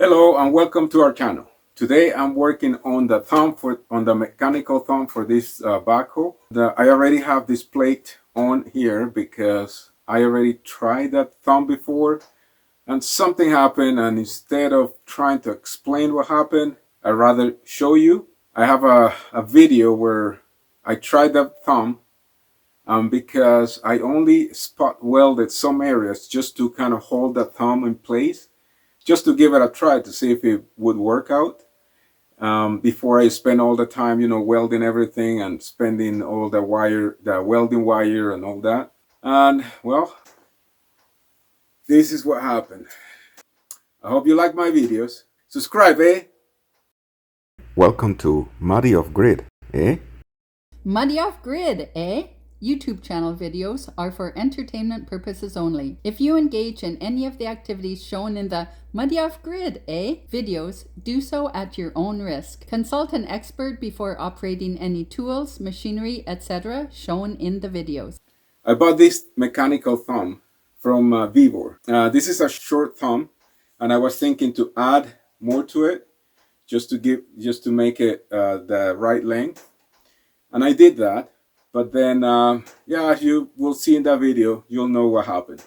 Hello and welcome to our channel. Today I'm working on the mechanical thumb for this backhoe. I already have this plate on here because I already tried that thumb before and something happened, and instead of trying to explain what happened, I'd rather show you. I have a video where I tried that thumb because I only spot welded some areas just to kind of hold the thumb in place, just to give it a try to see if it would work out before I spend all the time, welding everything and spending all the welding wire and all that. And well, this is what happened. I hope you like my videos. Subscribe, eh? Welcome to Muddy Off Grid, eh? Muddy Off Grid, eh? YouTube channel videos are for entertainment purposes only. If you engage in any of the activities shown in the Muddy Off Grid, eh? videos, do so at your own risk. Consult an expert before operating any tools, machinery, etc. shown in the videos. I bought this mechanical thumb from Vevor. This is a short thumb, and I was thinking to add more to it, just to make it the right length, and I did that. But then, yeah, as you will see in that video, you'll know what happened.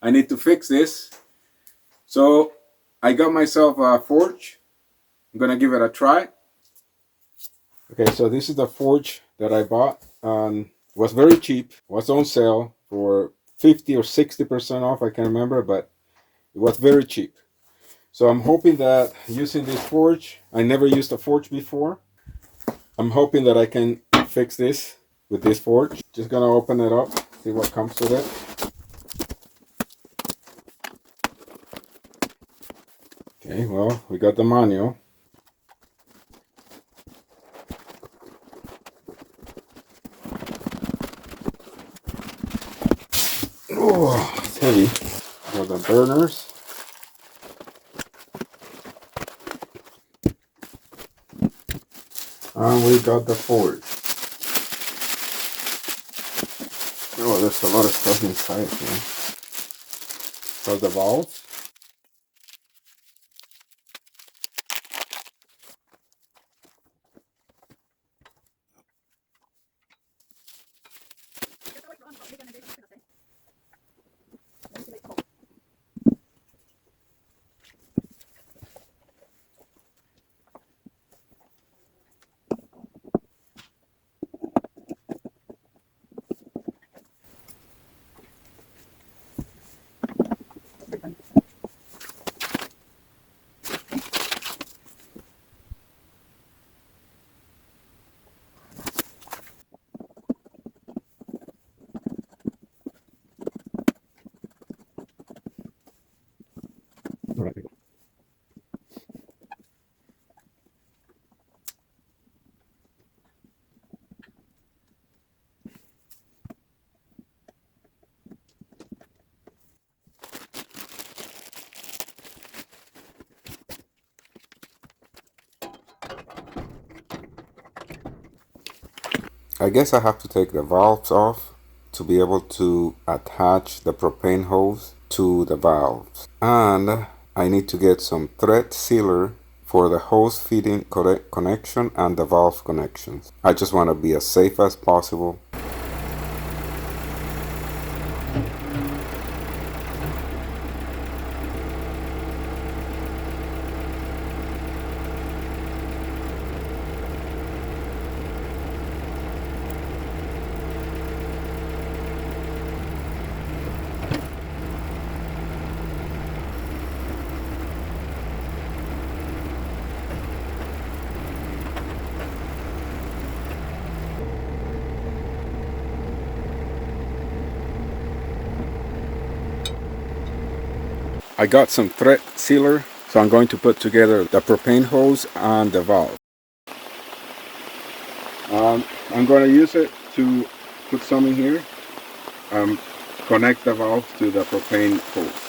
I need to fix this. So I got myself a forge. I'm gonna give it a try. Okay, so this is the forge that I bought. It was very cheap. It was on sale for 50 or 60% off. I can't remember, but it was very cheap. So I'm hoping that using this forge, I never used a forge before. I'm hoping that I can fix this with this forge. Just gonna open it up, see what comes with it. Okay, well, we got the manual. Oh, it's heavy. Got the burners. And we got the forge. Oh, there's a lot of stuff inside here. So the valves. I guess I have to take the valves off to be able to attach the propane hose to the valves. And I need to get some thread sealer for the hose feeding connection and the valve connections. I just want to be as safe as possible. I got some thread sealer, so I'm going to put together the propane hose and the valve. I'm going to use it to put some in here, connect the valve to the propane hose.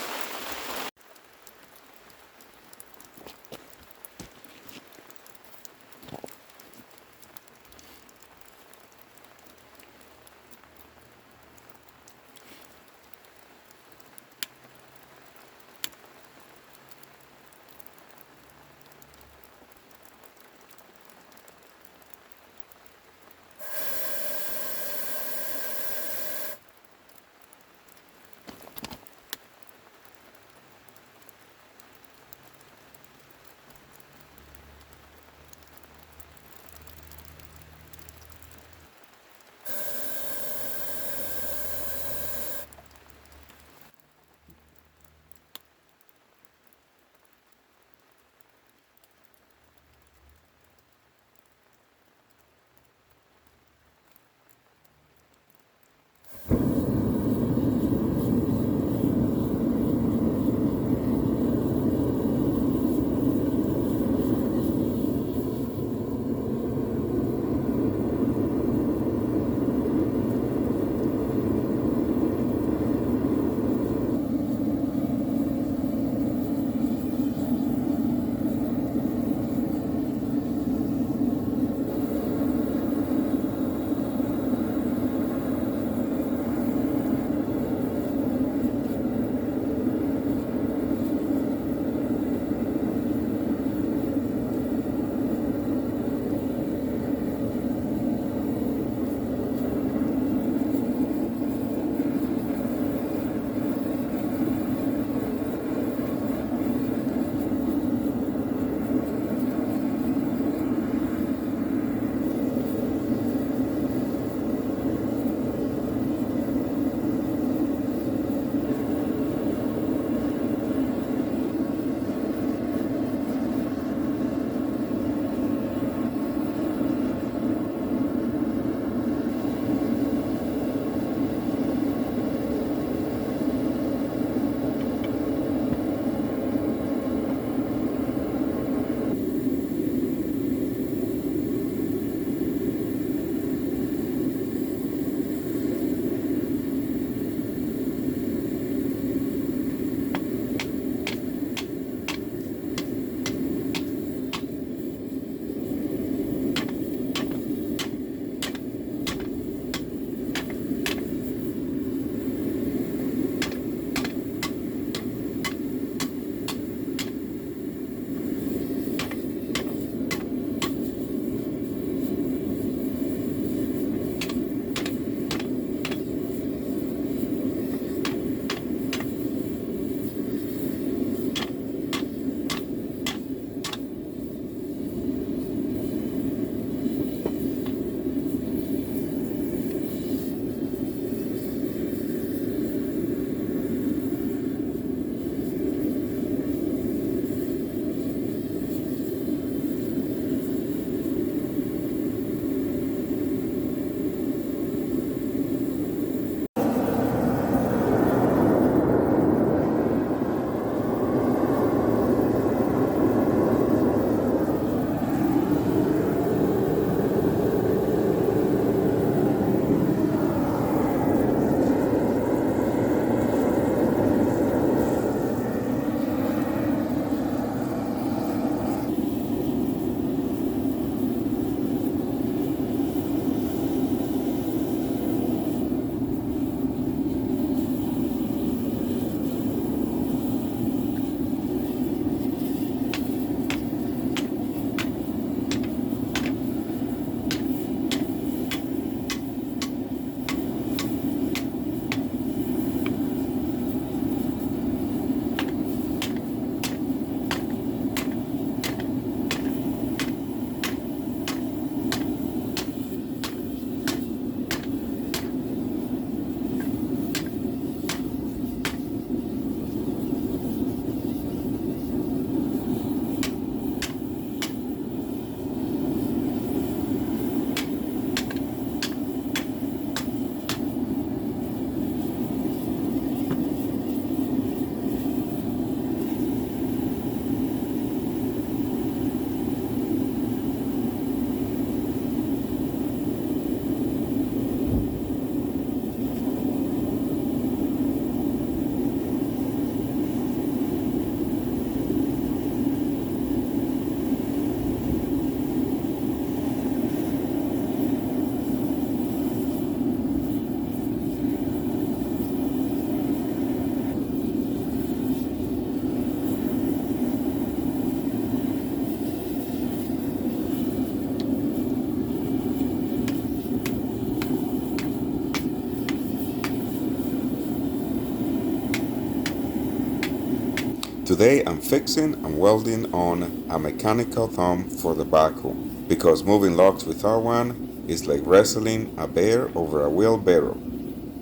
Today I'm fixing and welding on a mechanical thumb for the backhoe, because moving logs without one is like wrestling a bear over a wheelbarrow.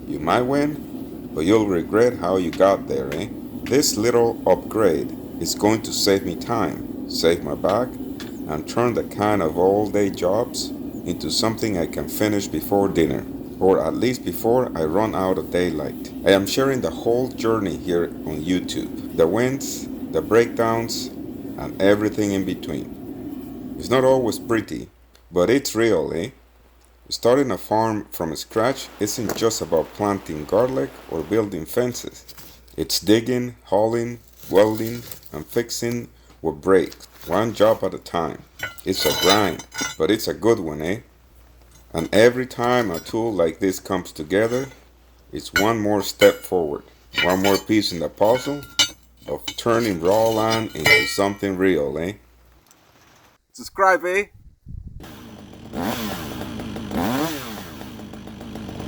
You might win, but you'll regret how you got there, eh? This little upgrade is going to save me time, save my back, and turn the kind of all-day jobs into something I can finish before dinner, or at least before I run out of daylight. I am sharing the whole journey here on YouTube, the wins, the breakdowns, and everything in between. It's not always pretty, but it's real, eh? Starting a farm from scratch isn't just about planting garlic or building fences. It's digging, hauling, welding, and fixing what breaks, one job at a time. It's a grind, but it's a good one, eh? And every time a tool like this comes together, it's one more step forward, one more piece in the puzzle of turning raw land into something real, eh? Subscribe, eh?